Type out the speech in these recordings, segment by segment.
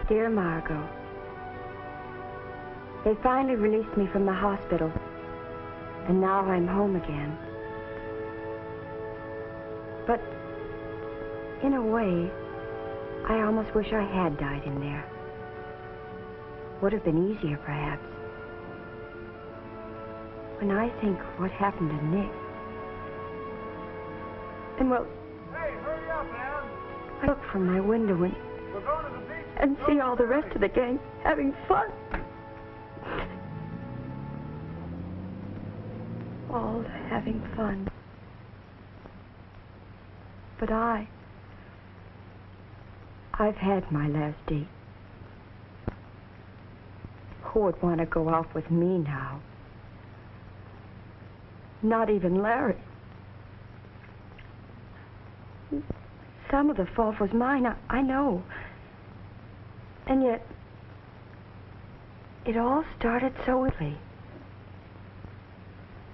Dear Margot, they finally released me from the hospital, and now I'm home again. But in a way, I almost wish I had died in there. Would have been easier, perhaps. When I think what happened to Nick, and well, hey, hurry up, man. I look from my window We're going to the beach. and see all the rest of the gang having fun. All having fun. But I've had my last date. Who would want to go out with me now? Not even Larry. Some of the fault was mine, I know. And yet, it all started so early.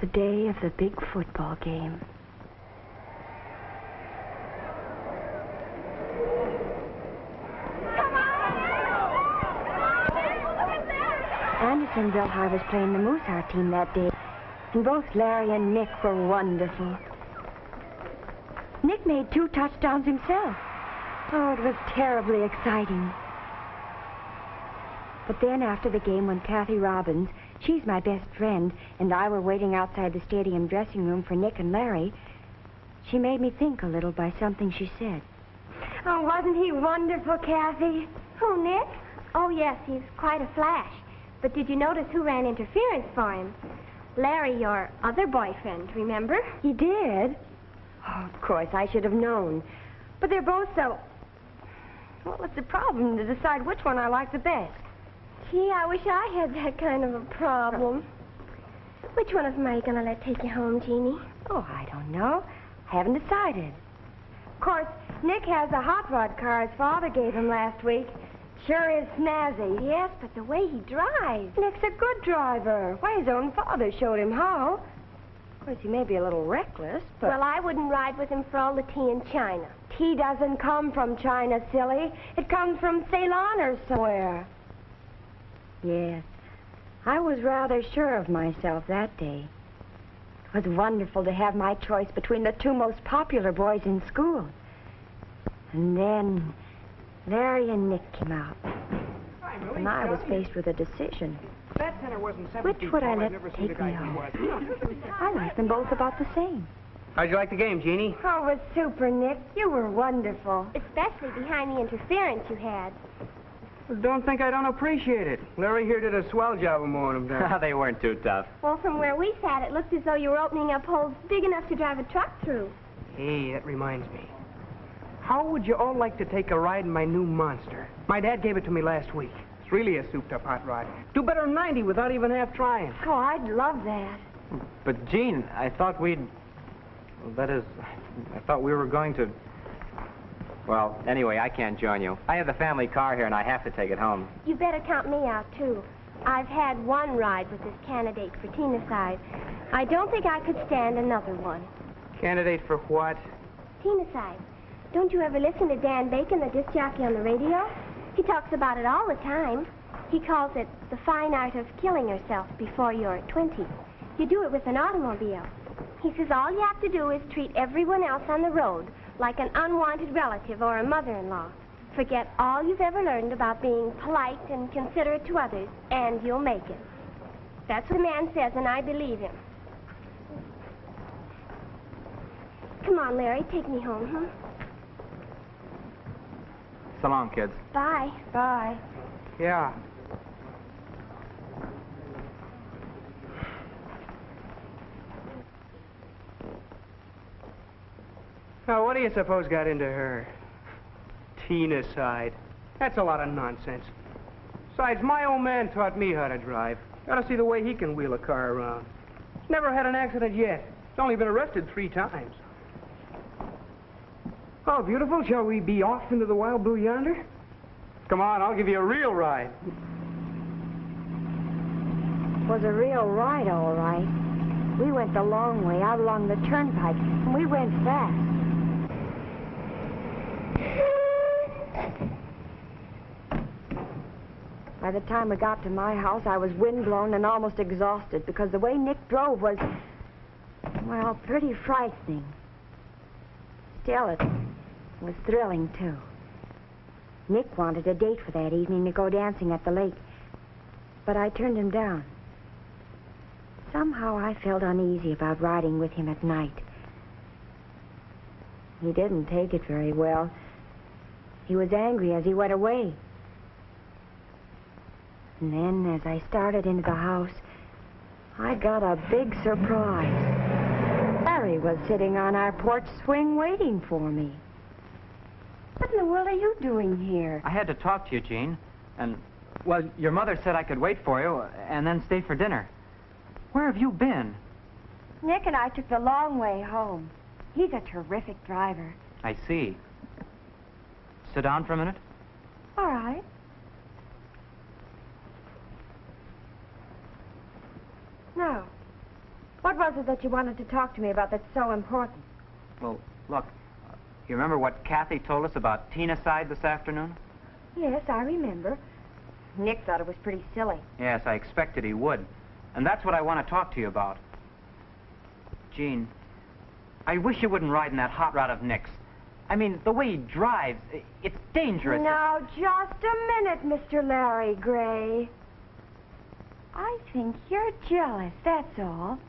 The day of the big football game. Andersonville High was playing the Mooseheart team that day, and both Larry and Nick were wonderful. Nick made 2 touchdowns himself. Oh, it was terribly exciting. But then after the game, when Kathy Robbins, she's my best friend, and I were waiting outside the stadium dressing room for Nick and Larry, she made me think a little by something she said. Oh, wasn't he wonderful, Kathy? Who, Nick? Oh, yes, he's quite a flash. But did you notice who ran interference for him? Larry, your other boyfriend, remember? He did? Oh, of course, I should have known. But they're both so... Well, it's a problem to decide which one I like the best. Gee, I wish I had that kind of a problem. Which one of them are you going to let take you home, Jeannie? Oh, I don't know. I haven't decided. Of course, Nick has a hot rod car his father gave him last week. Sure is snazzy. Yes, but the way he drives. Nick's a good driver. Why, his own father showed him how. Of course, he may be a little reckless, but... Well, I wouldn't ride with him for all the tea in China. Tea doesn't come from China, silly. It comes from Ceylon or somewhere. Yes, I was rather sure of myself that day. It was wonderful to have my choice between the 2 most popular boys in school. And then Larry and Nick came out. And I was faced with a decision. That center wasn't 7 Which feet would tall. I I've let never seen take a guy me who home? was. I liked them both about the same. How'd you like the game, Jeannie? Oh, it was super, Nick. You were wonderful. Especially behind the interference you had. Well, don't think I don't appreciate it. Larry here did a swell job of mowing them down. They weren't too tough. Well, from where we sat, it looked as though you were opening up holes big enough to drive a truck through. Hey, that reminds me. How would you all like to take a ride in my new monster? My dad gave it to me last week. It's really a souped-up hot rod. Do better than 90 without even half trying. Oh, I'd love that. But, Gene, I thought we'd... Well, that is, I thought we were going to... Well, anyway, I can't join you. I have the family car here, and I have to take it home. You better count me out, too. I've had one ride with this candidate for Tina-side. I don't think I could stand another one. Candidate for what? Tina-side. Don't you ever listen to Dan Bacon, the disc jockey on the radio? He talks about it all the time. He calls it the fine art of killing yourself before you're 20. You do it with an automobile. He says all you have to do is treat everyone else on the road like an unwanted relative or a mother-in-law. Forget all you've ever learned about being polite and considerate to others, and you'll make it. That's what the man says, and I believe him. Come on, Larry, take me home, huh? So long, kids. Bye. Bye. Yeah. Now, what do you suppose got into her? Tina's side. That's a lot of nonsense. Besides, my old man taught me how to drive. Gotta see the way he can wheel a car around. He's never had an accident yet. He's only been arrested 3 times. Oh, beautiful. Shall we be off into the wild blue yonder? Come on, I'll give you a real ride. It was a real ride, all right. We went the long way out along the turnpike, and we went fast. By the time we got to my house, I was windblown and almost exhausted because the way Nick drove was, well, pretty frightening. Still, it was thrilling, too. Nick wanted a date for that evening to go dancing at the lake, but I turned him down. Somehow I felt uneasy about riding with him at night. He didn't take it very well. He was angry as he went away. And then, as I started into the house, I got a big surprise. Larry was sitting on our porch swing waiting for me. What in the world are you doing here? I had to talk to you, Jean. And, well, your mother said I could wait for you and then stay for dinner. Where have you been? Nick and I took the long way home. He's a terrific driver. I see. Sit down for a minute. All right. Now, what was it that you wanted to talk to me about that's so important? Well, look, you remember what Kathy told us about Tina-cide this afternoon? Yes, I remember. Nick thought it was pretty silly. Yes, I expected he would. And that's what I want to talk to you about. Jean, I wish you wouldn't ride in that hot rod of Nick's. I mean, the way he drives, it's dangerous. Now, just a minute, Mr. Larry Gray. I think you're jealous, that's all.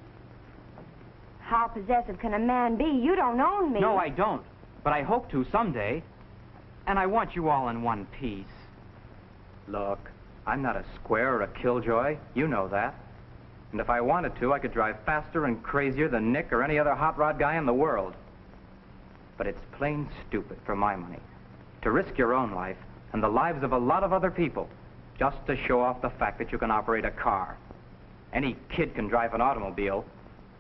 How possessive can a man be? You don't own me. No, I don't. But I hope to someday. And I want you all in one piece. Look, I'm not a square or a killjoy. You know that. And if I wanted to, I could drive faster and crazier than Nick or any other hot rod guy in the world. But it's plain stupid, for my money, to risk your own life and the lives of a lot of other people just to show off the fact that you can operate a car. Any kid can drive an automobile.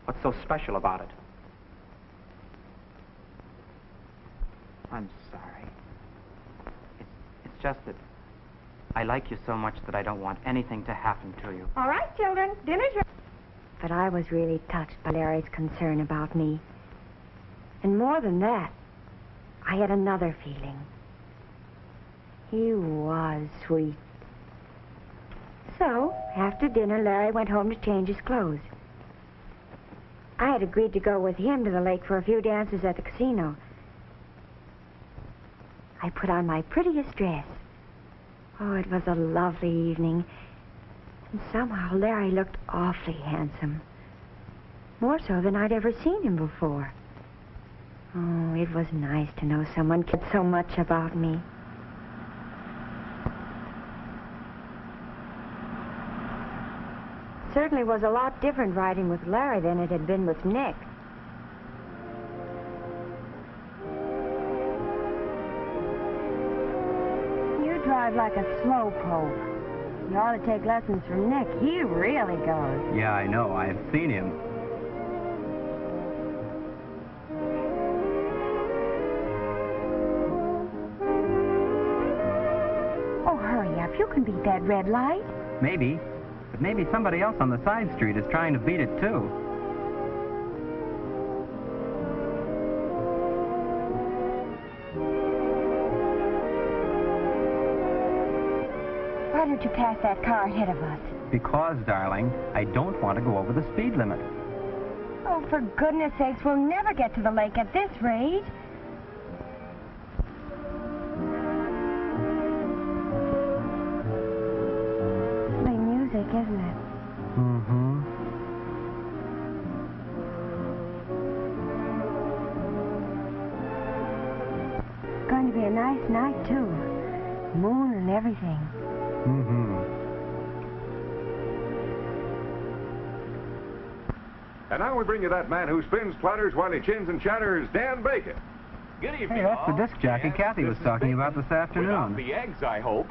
What's so special about it? I'm sorry. It's just that I like you so much that I don't want anything to happen to you. All right, children, dinner's ready. But I was really touched by Larry's concern about me. And more than that, I had another feeling. He was sweet. So, after dinner, Larry went home to change his clothes. I had agreed to go with him to the lake for a few dances at the casino. I put on my prettiest dress. Oh, it was a lovely evening. And somehow Larry looked awfully handsome. More so than I'd ever seen him before. Oh, it was nice to know someone cared so much about me. Certainly was a lot different riding with Larry than it had been with Nick. You drive like a slowpoke. You ought to take lessons from Nick. He really goes. Yeah, I know. I've seen him. Oh, hurry up. You can beat that red light. Maybe. But maybe somebody else on the side street is trying to beat it, too. Why don't you pass that car ahead of us? Because, darling, I don't want to go over the speed limit. Oh, for goodness sakes, we'll never get to the lake at this rate. Lovely music, isn't it? Mm-hmm. It's going to be a nice night, too. Moon and everything. Mm-hmm. And now we bring you that man who spins platters while he chins and chatters, Dan Bacon. Good evening, Hey, that's the all. disc jockey Yes, Kathy was this is talking Bacon. about this afternoon. Without the eggs, I hope.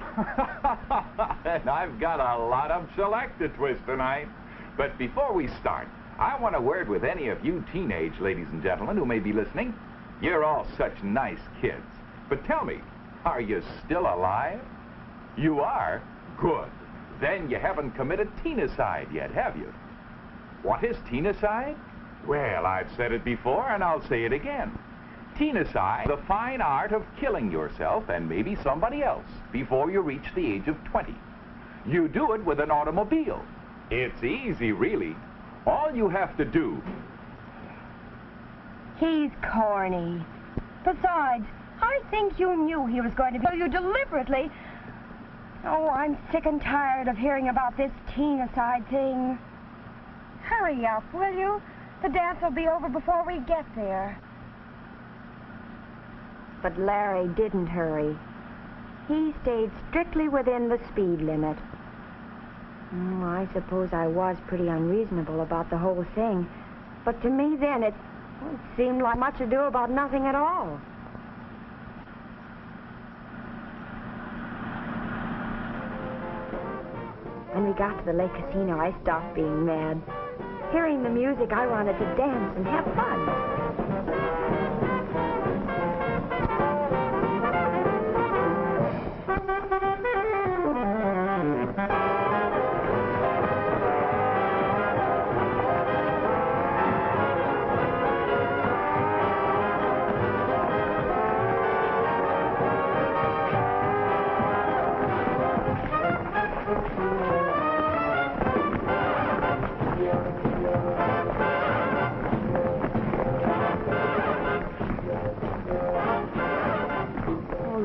And I've got a lot of shellac to twist tonight. But before we start, I want a word with any of you teenage ladies and gentlemen who may be listening. You're all such nice kids. But tell me, are you still alive? You are? Good. Then you haven't committed Tina-cide yet, have you? What is Tina-cide? Well, I've said it before, and I'll say it again. Tina-cide, the fine art of killing yourself and maybe somebody else before you reach the age of 20. You do it with an automobile. It's easy, really. All you have to do... He's corny. Besides, I think you knew he was going to kill you deliberately. Oh, I'm sick and tired of hearing about this teen-aside thing. Hurry up, will you? The dance will be over before we get there. But Larry didn't hurry. He stayed strictly within the speed limit. Oh, I suppose I was pretty unreasonable about the whole thing. But to me then, it seemed like much ado about nothing at all. When we got to the Lake Casino, I stopped being mad. Hearing the music, I wanted to dance and have fun.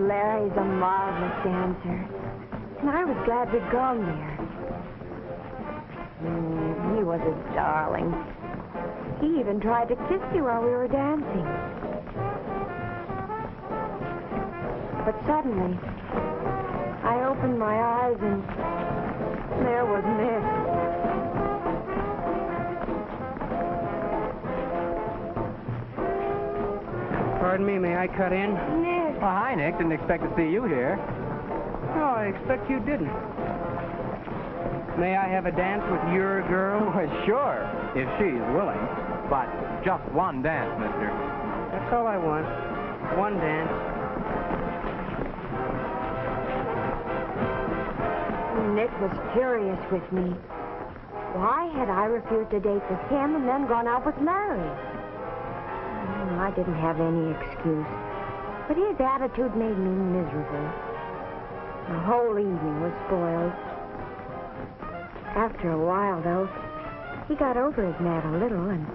Larry's a marvelous dancer, and I was glad we'd gone there. He was a darling. He even tried to kiss you while we were dancing. But suddenly, I opened my eyes and there was Nick. Pardon me, may I cut in? Nick. Well, hi, Nick. Didn't expect to see you here. No, I expect you didn't. May I have a dance with your girl? Well, sure, if she's willing. But just one dance, mister. That's all I want. One dance. Nick was furious with me. Why had I refused a date with him and then gone out with Larry? I didn't have any excuse, but his attitude made me miserable. The whole evening was spoiled. After a while, though, he got over his mad a little, and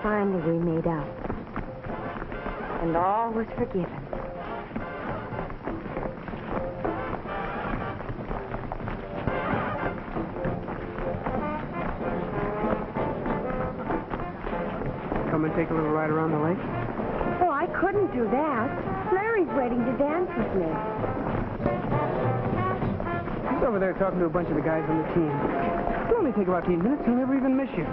finally we made up. And all was forgiven. Come and take a little ride around the lake? Oh, I couldn't do that. Larry's waiting to dance with me. He's over there talking to a bunch of the guys on the team. It'll only take about 15 minutes. He'll never even miss you.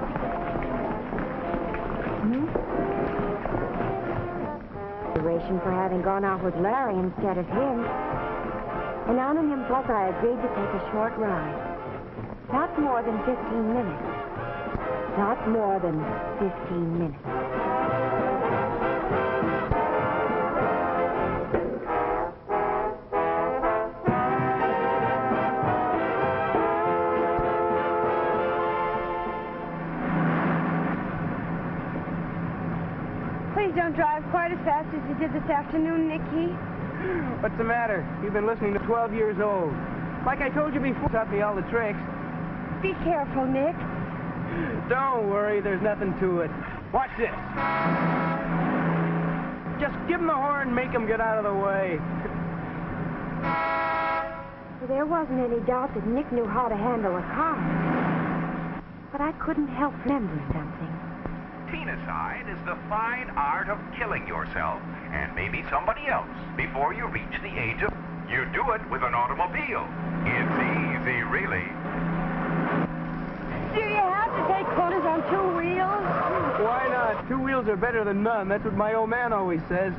Consideration for having gone out with Larry instead of him. And on an impulse, I agreed to take a short ride. Not more than 15 minutes. Not more than 15 minutes. Please don't drive quite as fast as you did this afternoon, Nicky. What's the matter? You've been listening to 12 years old. Like I told you before, taught me all the tricks. Be careful, Nick. Don't worry, there's nothing to it. Watch this. Just give him the horn and make him get out of the way. There wasn't any doubt that Nick knew how to handle a car. But I couldn't help remembering something. Teen-aside is the fine art of killing yourself and maybe somebody else before you reach the age of... You do it with an automobile. It's easy, really. Do you have to take corners on two wheels? Why not? Two wheels are better than none. That's what my old man always says.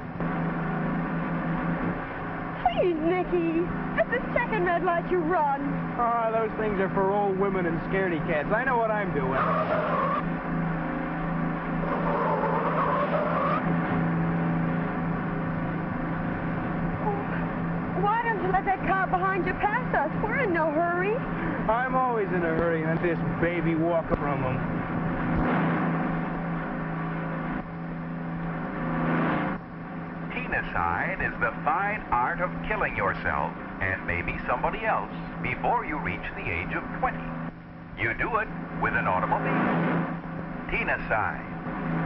Please, Nicky. At the second red light, you run. Oh, those things are for old women and scaredy cats. I know what I'm doing. Why don't you let that car behind you pass us? We're in no hurry. I'm always in a hurry on this baby walk from them. Teen-a-side is the fine art of killing yourself and maybe somebody else before you reach the age of 20. You do it with an automobile. Teen-a-side,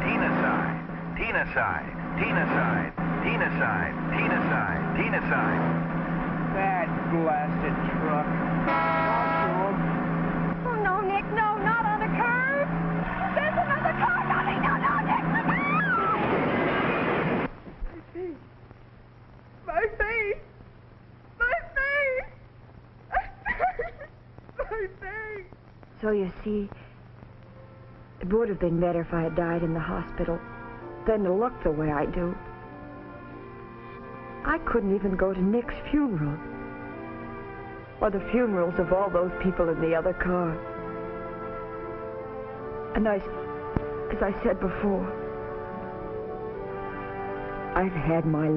teen-a-side, teen-a-side, teen-a-side, teen-a-side, teen-a-side, teen-a-side. That blasted truck. Talk Oh, no, Nick, no, not on the curb. There's another car coming. No, no, Nick, look out! My face. My face. My face. So you see, it would have been better if I had died in the hospital than to look the way I do. I couldn't even go to Nick's funeral, or the funerals of all those people in the other car. And as I said before, I've had my